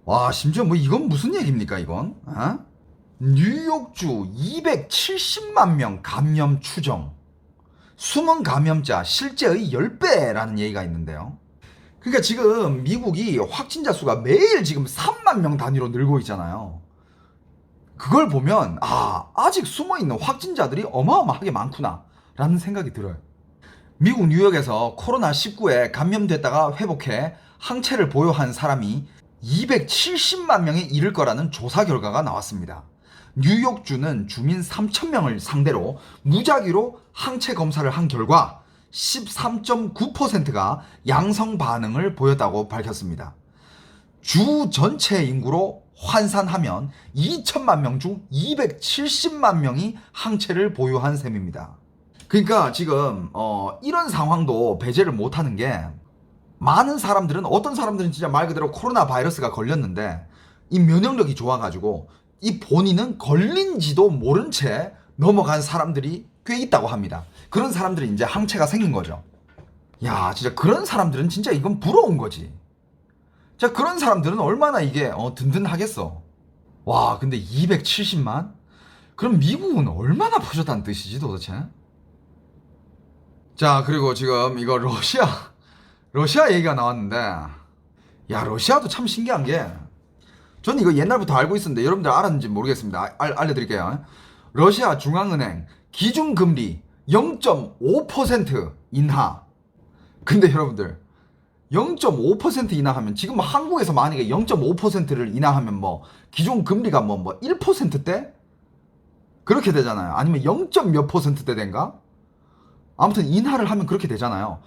와, 심지어 뭐 이건 무슨 얘기입니까, 이건? 어? 뉴욕주 270만 명 감염 추정. 숨은 감염자 실제의 10배라는 얘기가 있는데요. 그러니까 지금 미국이 확진자 수가 매일 지금 3만 명 단위로 늘고 있잖아요. 그걸 보면 아직 숨어있는 확진자들이 어마어마하게 많구나 라는 생각이 들어요. 미국 뉴욕에서 코로나19에 감염됐다가 회복해 항체를 보유한 사람이 270만 명에 이를 거라는 조사 결과가 나왔습니다. 뉴욕주는 주민 3,000명을 상대로 무작위로 항체 검사를 한 결과 13.9%가 양성 반응을 보였다고 밝혔습니다. 주 전체 인구로 환산하면 2천만 명 중 270만 명이 항체를 보유한 셈입니다. 그러니까 지금 이런 상황도 배제를 못하는 게, 많은 사람들은, 어떤 사람들은 진짜 말 그대로 코로나 바이러스가 걸렸는데 이 면역력이 좋아가지고 이 본인은 걸린지도 모른 채 넘어간 사람들이 꽤 있다고 합니다. 그런 사람들이 이제 항체가 생긴 거죠. 야, 진짜 그런 사람들은 진짜 이건 부러운 거지. 자, 그런 사람들은 얼마나 이게 든든하겠어. 와, 근데 270만? 그럼 미국은 얼마나 퍼졌다는 뜻이지 도대체? 자, 그리고 지금 이거 러시아 얘기가 나왔는데, 야, 러시아도 참 신기한 게, 저는 이거 옛날부터 알고 있었는데 여러분들 알았는지 모르겠습니다. 알려드릴게요. 러시아 중앙은행 기준금리 0.5% 인하. 근데 여러분들 0.5% 인하하면, 지금 한국에서 만약에 0.5%를 인하하면 뭐 기준금리가 뭐 1%대? 그렇게 되잖아요. 아니면 0. 몇 %대 된가? 아무튼 인하를 하면 그렇게 되잖아요.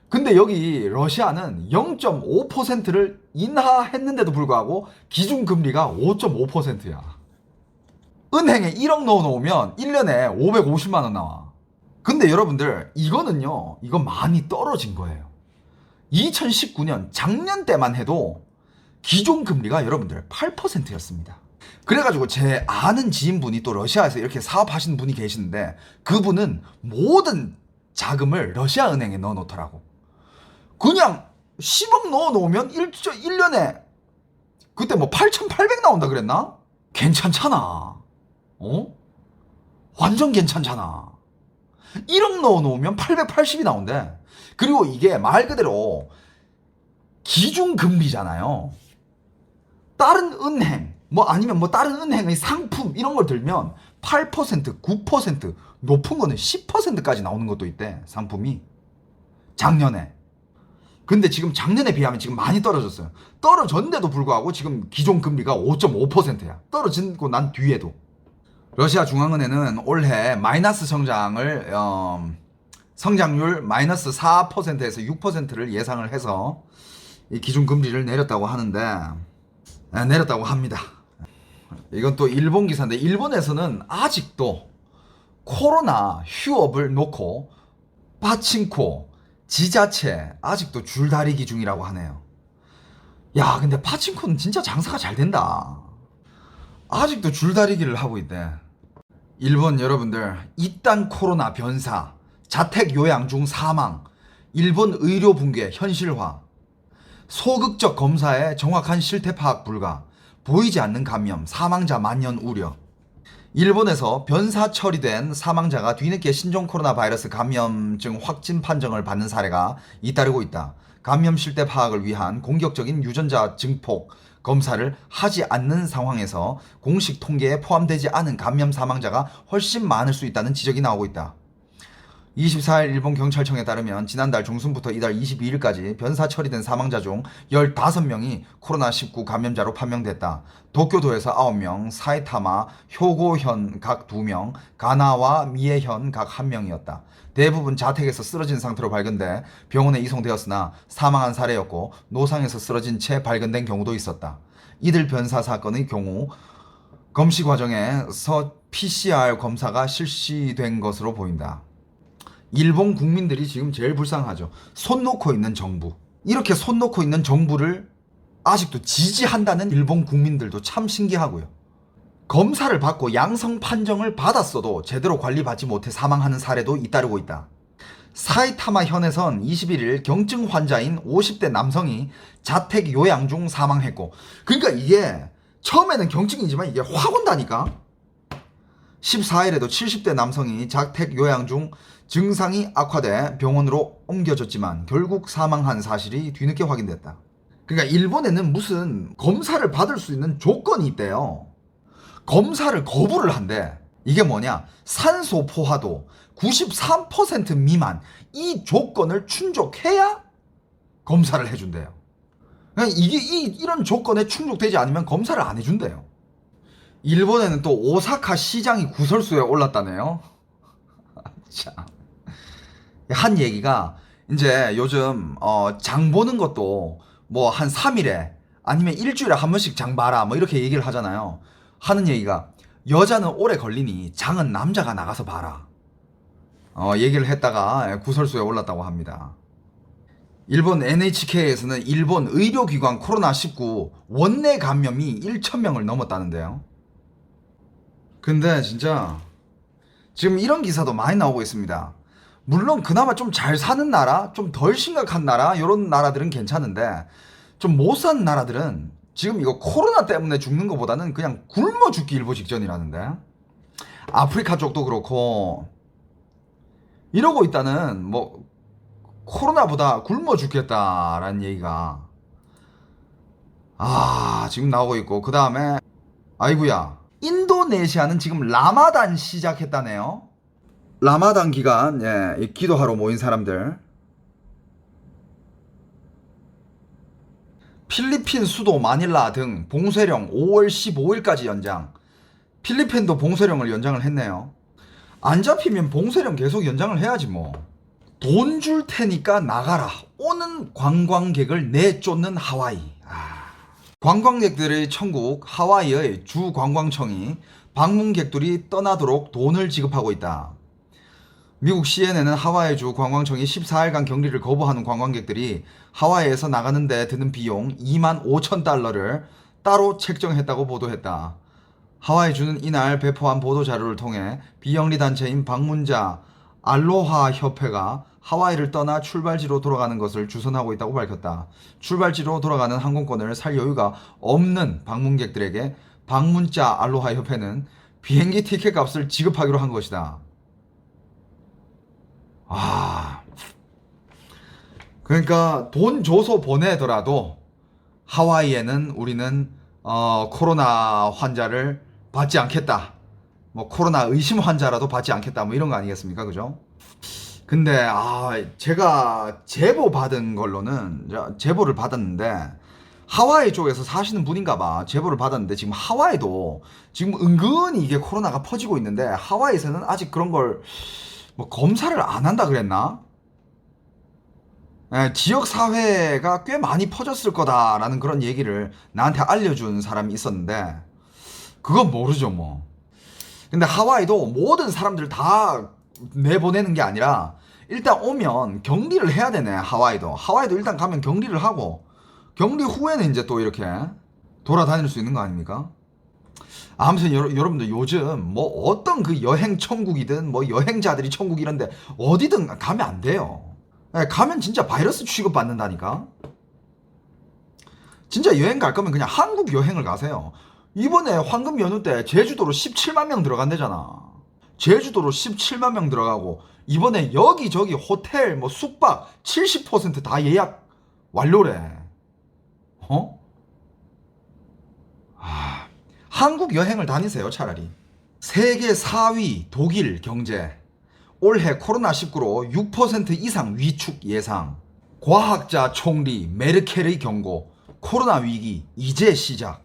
근데 여기 러시아는 0.5%를 인하했는데도 불구하고 기준금리가 5.5%야. 은행에 1억 넣어놓으면 1년에 550만 원 나와. 근데 여러분들 이거는요, 이거 많이 떨어진 거예요. 2019년 작년 때만 해도 기준금리가 여러분들 8%였습니다. 그래가지고 제 아는 지인분이 또 러시아에서 이렇게 사업하시는 분이 계시는데, 그분은 모든 자금을 러시아 은행에 넣어놓더라고. 그냥 10억 넣어놓으면 1년에 그때 뭐 8,800 나온다 그랬나? 괜찮잖아. 완전 괜찮잖아. 1억 넣어놓으면 880이 나온대. 그리고 이게 말 그대로 기준금리잖아요. 다른 은행, 아니면 다른 은행의 상품 이런 걸 들면 8%, 9%, 높은 거는 10%까지 나오는 것도 있대, 상품이. 작년에. 근데 지금 작년에 비하면 지금 많이 떨어졌어요. 떨어졌는데도 불구하고 지금 기존 금리가 5.5%야. 떨어지고 난 뒤에도. 러시아 중앙은행은 올해 마이너스 성장률 마이너스 4%에서 6%를 예상을 해서 이 기준 금리를 내렸다고 하는데, 내렸다고 합니다. 이건 또 일본 기사인데, 일본에서는 아직도 코로나 휴업을 놓고 파친코, 지자체 아직도 줄다리기 중이라고 하네요. 야, 근데 파친코는 진짜 장사가 잘 된다. 아직도 줄다리기를 하고 있대. 일본 여러분들, 이딴 코로나 변사, 자택 요양 중 사망, 일본 의료 붕괴 현실화, 소극적 검사의 정확한 실태 파악 불가, 보이지 않는 감염, 사망자 만연 우려. 일본에서 변사 처리된 사망자가 뒤늦게 신종 코로나 바이러스 감염증 확진 판정을 받는 사례가 잇따르고 있다. 감염 실태 파악을 위한 공격적인 유전자 증폭 검사를 하지 않는 상황에서 공식 통계에 포함되지 않은 감염 사망자가 훨씬 많을 수 있다는 지적이 나오고 있다. 24일 일본 경찰청에 따르면 지난달 중순부터 이달 22일까지 변사 처리된 사망자 중 15명이 코로나19 감염자로 판명됐다. 도쿄도에서 9명, 사이타마, 효고현 각 2명, 가나와 미에현 각 1명이었다. 대부분 자택에서 쓰러진 상태로 발견돼 병원에 이송되었으나 사망한 사례였고, 노상에서 쓰러진 채 발견된 경우도 있었다. 이들 변사 사건의 경우 검시 과정에서 PCR 검사가 실시된 것으로 보인다. 일본 국민들이 지금 제일 불쌍하죠. 손 놓고 있는 정부. 이렇게 손 놓고 있는 정부를 아직도 지지한다는 일본 국민들도 참 신기하고요. 검사를 받고 양성 판정을 받았어도 제대로 관리받지 못해 사망하는 사례도 잇따르고 있다. 사이타마 현에선 21일 경증 환자인 50대 남성이 자택 요양 중 사망했고, 그러니까 이게 처음에는 경증이지만 이게 확 온다니까. 14일에도 70대 남성이 자택 요양 중 증상이 악화돼 병원으로 옮겨졌지만 결국 사망한 사실이 뒤늦게 확인됐다. 그러니까 일본에는 무슨 검사를 받을 수 있는 조건이 있대요. 검사를 거부를 한대. 이게 뭐냐? 산소 포화도 93% 미만 이 조건을 충족해야 검사를 해준대요. 그러니까 이런 조건에 충족되지 않으면 검사를 안 해준대요. 일본에는 또 오사카 시장이 구설수에 올랐다네요. 참. 한 얘기가 이제 요즘 장 보는 것도 뭐 한 3일에 아니면 일주일에 한 번씩 장 봐라 뭐 이렇게 얘기를 하잖아요. 하는 얘기가 여자는 오래 걸리니 장은 남자가 나가서 봐라. 얘기를 했다가 구설수에 올랐다고 합니다. 일본 NHK에서는 일본 의료기관 코로나19 원내 감염이 1,000명을 넘었다는데요. 근데 진짜 지금 이런 기사도 많이 나오고 있습니다. 물론 그나마 좀 잘 사는 나라, 좀 덜 심각한 나라, 이런 나라들은 괜찮은데 좀 못 사는 나라들은 지금 이거 코로나 때문에 죽는 것보다는 그냥 굶어 죽기 일보 직전이라는데. 아프리카 쪽도 그렇고 이러고 있다는 뭐 코로나보다 굶어 죽겠다라는 얘기가 지금 나오고 있고, 그 다음에 아이구야, 인도네시아는 지금 라마단 시작했다네요. 라마단 기간 기도하러 모인 사람들. 필리핀 수도 마닐라 등 봉쇄령 5월 15일까지 연장. 필리핀도 봉쇄령을 연장을 했네요. 안 잡히면 봉쇄령 계속 연장을 해야지 뭐. 돈 줄 테니까 나가라. 오는 관광객을 내쫓는 하와이. 관광객들의 천국 하와이의 주 관광청이 방문객들이 떠나도록 돈을 지급하고 있다. 미국 CNN은 하와이 주 관광청이 14일간 격리를 거부하는 관광객들이 하와이에서 나가는 데 드는 비용 25,000달러를 따로 책정했다고 보도했다. 하와이 주는 이날 배포한 보도자료를 통해 비영리 단체인 방문자 알로하 협회가 하와이를 떠나 출발지로 돌아가는 것을 주선하고 있다고 밝혔다. 출발지로 돌아가는 항공권을 살 여유가 없는 방문객들에게 방문자 알로하 협회는 비행기 티켓 값을 지급하기로 한 것이다. 그러니까 돈 줘서 보내더라도 하와이에는 우리는 코로나 환자를 받지 않겠다. 뭐 코로나 의심 환자라도 받지 않겠다. 뭐 이런 거 아니겠습니까? 그죠? 근데 제가 제보 받은 걸로는, 제보를 받았는데 하와이 쪽에서 사시는 분인가 봐. 제보를 받았는데 지금 하와이도 지금 은근히 이게 코로나가 퍼지고 있는데 하와이에서는 아직 그런 걸 뭐 검사를 안 한다 그랬나? 지역 사회가 꽤 많이 퍼졌을 거다라는 그런 얘기를 나한테 알려준 사람이 있었는데 그건 모르죠 뭐. 근데 하와이도 모든 사람들 다 내보내는 게 아니라 일단 오면 격리를 해야 되네. 하와이도 일단 가면 격리를 하고 격리 후에는 이제 또 이렇게 돌아다닐 수 있는 거 아닙니까? 아무튼 여러분들 요즘 뭐 어떤 그 여행 천국이든 뭐 여행자들이 천국 이런데 어디든 가면 안 돼요. 가면 진짜 바이러스 취급받는다니까. 진짜 여행 갈 거면 그냥 한국 여행을 가세요. 이번에 황금 연휴 때 제주도로 17만 명 들어간대잖아. 제주도로 17만 명 들어가고 이번에 여기저기 호텔 뭐 숙박 70% 다 예약 완료래. 한국 여행을 다니세요 차라리. 세계 4위 독일 경제. 올해 코로나19로 6% 이상 위축 예상. 과학자 총리 메르켈의 경고. 코로나 위기 이제 시작.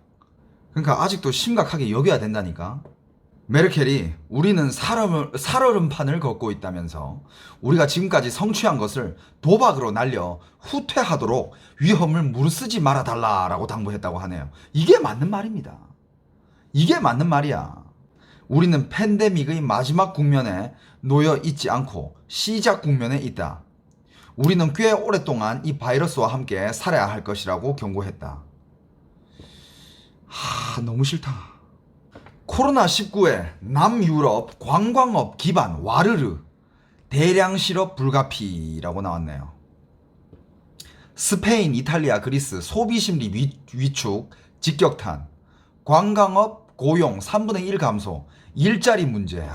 그러니까 아직도 심각하게 여겨야 된다니까. 메르켈이 우리는 살얼음판을 걷고 있다면서 우리가 지금까지 성취한 것을 도박으로 날려 후퇴하도록 위험을 무릅쓰지 말아달라라고 당부했다고 하네요. 이게 맞는 말입니다. 이게 맞는 말이야. 우리는 팬데믹의 마지막 국면에 놓여 있지 않고 시작 국면에 있다. 우리는 꽤 오랫동안 이 바이러스와 함께 살아야 할 것이라고 경고했다. 너무 싫다. 코로나19에 남유럽 관광업 기반 와르르. 대량 실업 불가피라고 나왔네요. 스페인, 이탈리아, 그리스 소비 심리 위축, 직격탄, 관광업 고용 3분의 1 감소, 일자리 문제.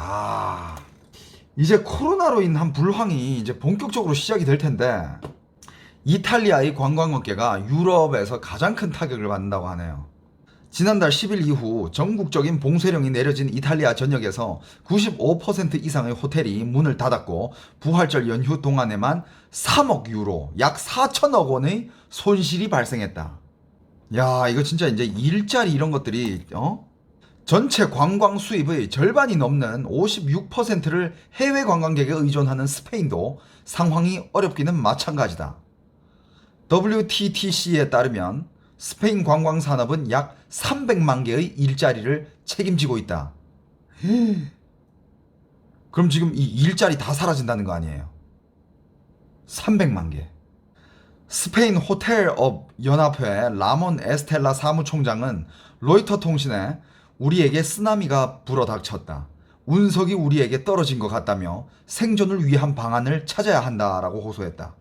이제 코로나로 인한 불황이 이제 본격적으로 시작이 될 텐데 이탈리아의 관광업계가 유럽에서 가장 큰 타격을 받는다고 하네요. 지난달 10일 이후 전국적인 봉쇄령이 내려진 이탈리아 전역에서 95% 이상의 호텔이 문을 닫았고 부활절 연휴 동안에만 3억 유로, 약 4천억 원의 손실이 발생했다. 야, 이거 진짜 이제 일자리 이런 것들이 전체 관광 수입의 절반이 넘는 56%를 해외 관광객에 의존하는 스페인도 상황이 어렵기는 마찬가지다. WTTC에 따르면 스페인 관광 산업은 약 300만 개의 일자리를 책임지고 있다. 그럼 지금 이 일자리 다 사라진다는 거 아니에요? 300만 개. 스페인 호텔업 연합회 라몬 에스텔라 사무총장은 로이터 통신에 우리에게 쓰나미가 불어닥쳤다. 운석이 우리에게 떨어진 것 같다며 생존을 위한 방안을 찾아야 한다라고 호소했다.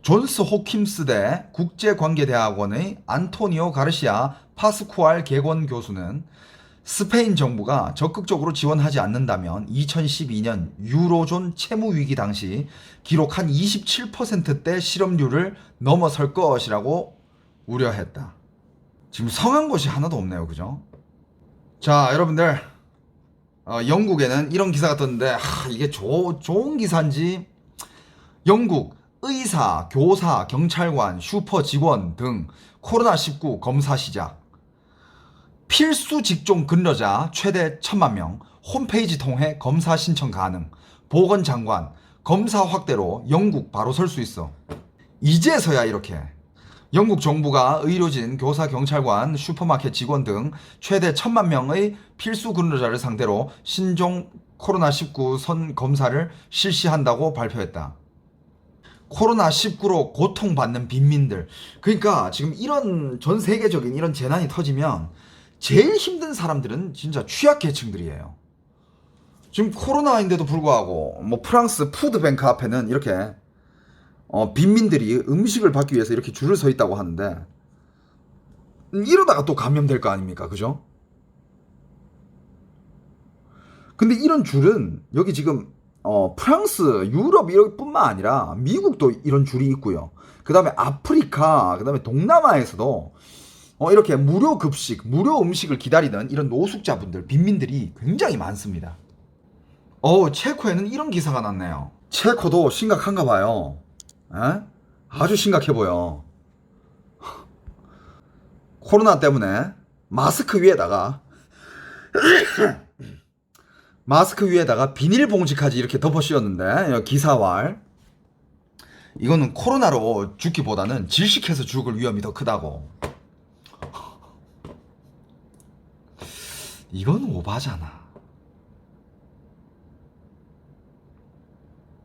존스 호킴스대 국제관계대학원의 안토니오 가르시아 파스쿠알 개건 교수는 스페인 정부가 적극적으로 지원하지 않는다면 2012년 유로존 채무위기 당시 기록한 27%대 실업률을 넘어설 것이라고 우려했다. 지금 성한 곳이 하나도 없네요. 그죠? 자, 여러분들 영국에는 이런 기사가 떴는데 이게 좋은 기사인지 영국 의사, 교사, 경찰관, 슈퍼 직원 등 코로나19 검사 시작. 필수 직종 근로자 최대 1,000만 명, 홈페이지 통해 검사 신청 가능. 보건장관, 검사 확대로 영국 바로 설 수 있어. 이제서야 이렇게. 영국 정부가 의료진, 교사, 경찰관, 슈퍼마켓 직원 등 최대 1,000만 명의 필수 근로자를 상대로 신종 코로나19 선 검사를 실시한다고 발표했다. 코로나19로 고통받는 빈민들. 그러니까 지금 이런 전 세계적인 이런 재난이 터지면 제일 힘든 사람들은 진짜 취약계층들이에요. 지금 코로나인데도 불구하고 뭐 프랑스 푸드뱅크 앞에는 이렇게 빈민들이 음식을 받기 위해서 이렇게 줄을 서 있다고 하는데 이러다가 또 감염될 거 아닙니까? 그죠? 근데 이런 줄은 여기 지금 프랑스, 유럽 뿐만 아니라 미국도 이런 줄이 있고요. 그 다음에 아프리카, 그 다음에 동남아에서도 이렇게 무료 급식, 무료 음식을 기다리는 이런 노숙자분들, 빈민들이 굉장히 많습니다. 체코에는 이런 기사가 났네요. 체코도 심각한가 봐요. 에? 아주 심각해 보여. 코로나 때문에 마스크 위에다가 비닐봉지까지 이렇게 덮어 씌웠는데 기사왈 이거는 코로나로 죽기보다는 질식해서 죽을 위험이 더 크다고. 이건 오바잖아.